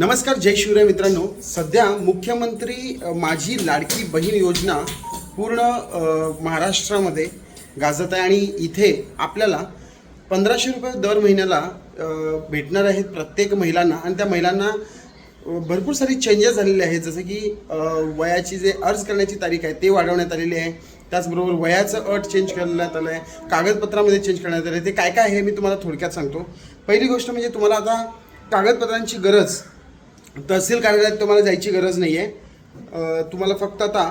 नमस्कार, जय शिवराय मित्रांनो. सध्या मुख्यमंत्री माझी लाडकी बहीण योजना पूर्ण महाराष्ट्रामध्ये गाजत आहे आणि इथे आपल्याला 1500 रुपये दर महिन्याला भेटणार आहेत प्रत्येक महिलांना. आणि त्या महिलांना भरपूर सारी चेंजेस झालेले आहेत, जसं की वयाची जे अर्ज करण्याची तारीख आहे ते वाढवण्यात आलेली आहे. त्याचबरोबर वयाचं अट चेंज करण्यात आलं आहे, कागदपत्रामध्ये चेंज करण्यात आलं आहे. ते काय काय आहे मी तुम्हाला थोडक्यात सांगतो. पहिली गोष्ट म्हणजे तुम्हाला आता कागदपत्रांची गरज, तहसील कार्यालयात तुम्हाला जायची गरज नाही आहे. तुम्हाला फक्त आता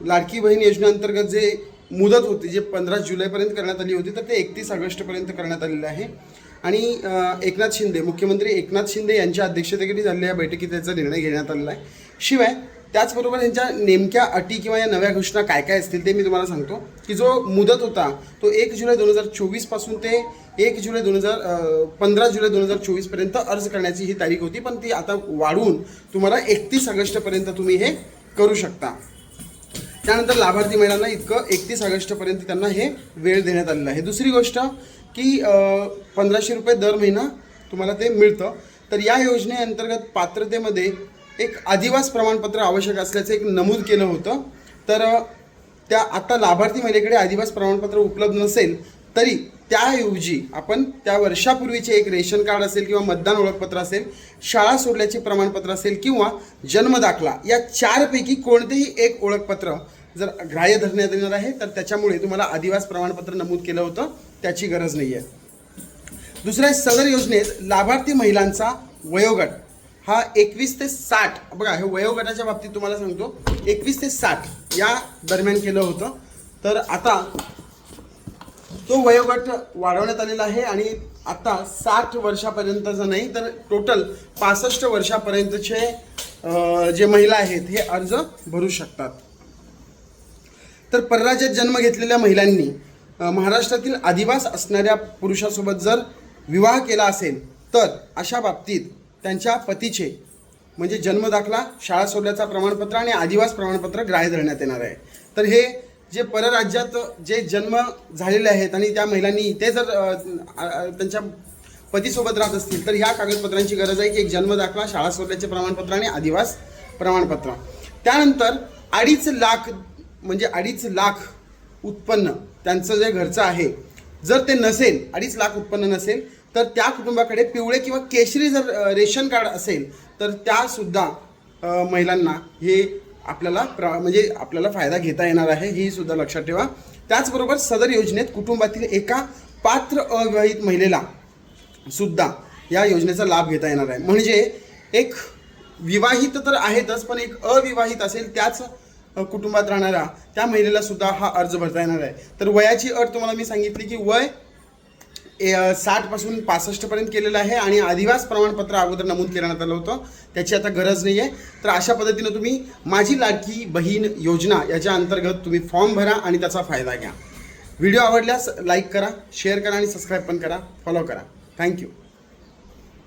लाडकी बहीण योजनेअंतर्गत जे मुदत होती, जे 15 जुलैपर्यंत करण्यात आली होती, तर ते 31 ऑगस्टपर्यंत करण्यात आलेलं आहे. आणि एकनाथ शिंदे, मुख्यमंत्री एकनाथ शिंदे यांच्या अध्यक्षतेखाली झालेल्या बैठकीत त्याचा निर्णय घेण्यात आलेला आहे. शिवाय त्याचबरोबर यांच्या नेमक्या अटी किंवा या नव्या घोषणा काय काय असतील ते मी तुम्हाला सांगतो. की जो मुदत होता तो 1 जुलै 2024 पासून ते 15 जुलै 2024 पर्यंत अर्ज करण्याची ही तारीख होती, पण ती आता वाढवून तुम्हाला 31 ऑगस्टपर्यंत तुम्ही हे करू शकता. त्यानंतर लाभार्थी महिलांना 31 ऑगस्टपर्यंत त्यांना हे वेळ देण्यात आलेला आहे. दुसरी गोष्ट की 1500 रुपये दर महिना तुम्हाला ते मिळतं. तर या योजनेअंतर्गत पात्रतेमध्ये एक आदिवास प्रमाणपत्र आवश्यक असल्याचं एक नमूद केलं होतं. तर त्या आता लाभार्थी महिलेकडे आदिवास प्रमाणपत्र उपलब्ध नसेल तरी त्याऐवजी आपण त्या वर्षापूर्वीचे एक रेशन कार्ड असेल किंवा मतदान ओळखपत्र असेल, शाळा सोडल्याचे प्रमाणपत्र असेल किंवा जन्मदाखला, या 4 पैकी कोणतेही एक ओळखपत्र जर ग्राह्य धरण्यात येणार आहे तर त्याच्यामुळे तुम्हाला आदिवास प्रमाणपत्र नमूद केलं होतं त्याची गरज नाही आहे. दुसऱ्या, सदर योजनेत लाभार्थी महिलांचा वयोगट हा 21 ते 60, बघा हे वयोगटाच्या बाबतीत तुम्हाला सांगतो 21 ते 60 या दरम्यान केलं होतं. तर आता तो वयोगट वाढवण्यात आलेला आहे आणि आता 60 वर्षापर्यंतचं नाही तर टोटल 65 वर्षापर्यंतचे जे महिला आहेत हे अर्ज भरू शकतात. तर परराज्यात जन्म घेतलेल्या महिलांनी महाराष्ट्रातील आदिवास असणाऱ्या पुरुषासोबत जर विवाह केला असेल तर अशा बाबतीत त्यांच्या पतीचे म्हणजे जन्मदाखला, शाळा सोडल्याचा प्रमाणपत्र आणि आदिवास प्रमाणपत्र ग्राह्य धरण्यात येणार आहे. तर हे जे परराज्यात जे जन्म झालेले आहेत आणि त्या महिलांनी इथे जर त्यांच्या पतीसोबत राहत असतील तर ह्या कागदपत्रांची गरज आहे की एक जन्मदाखला, शाळा सोडल्याचे प्रमाणपत्र आणि आदिवास प्रमाणपत्र. त्यानंतर 2.5 लाख म्हणजे 2.5 लाख उत्पन्न त्यांचं जे घरचं आहे, जर ते नसेल, 2.5 लाख उत्पन्न नसेल तर त्या कुटुंबाकडे पिवळे किंवा केशरी जर रेशन कार्ड असेल तर त्यासुद्धा महिलांना हे आपल्याला फायदा घेता येणार आहे, ही सुद्धा लक्षात ठेवा. त्याचबरोबर सदर योजनेत कुटुंबातील एका पात्र अविवाहित महिलेला सुद्धा या योजनेचा लाभ घेता येणार आहे. म्हणजे एक विवाहित तर आहेतच, पण एक अविवाहित असेल त्याच कुटुंबात राहणाऱ्या त्या महिलेला सुद्धा हा अर्ज भरता येणार आहे. तर वयाची अट तुम्हाला मी सांगितली की वय 60 पासून 65 पर्यंत केलेलं आहे आणि आदिवास प्रमाणपत्र अगोदर नमूद करण्यात आलं होतं, त्याची आता गरज नाही आहे. तर अशा पद्धतीनं तुम्ही माझी लाडकी बहीण योजना याच्या अंतर्गत तुम्ही फॉर्म भरा आणि त्याचा फायदा घ्या. व्हिडिओ आवडल्यास लाईक करा, शेअर करा आणि सबस्क्राईब पण करा, फॉलो करा. थँक्यू.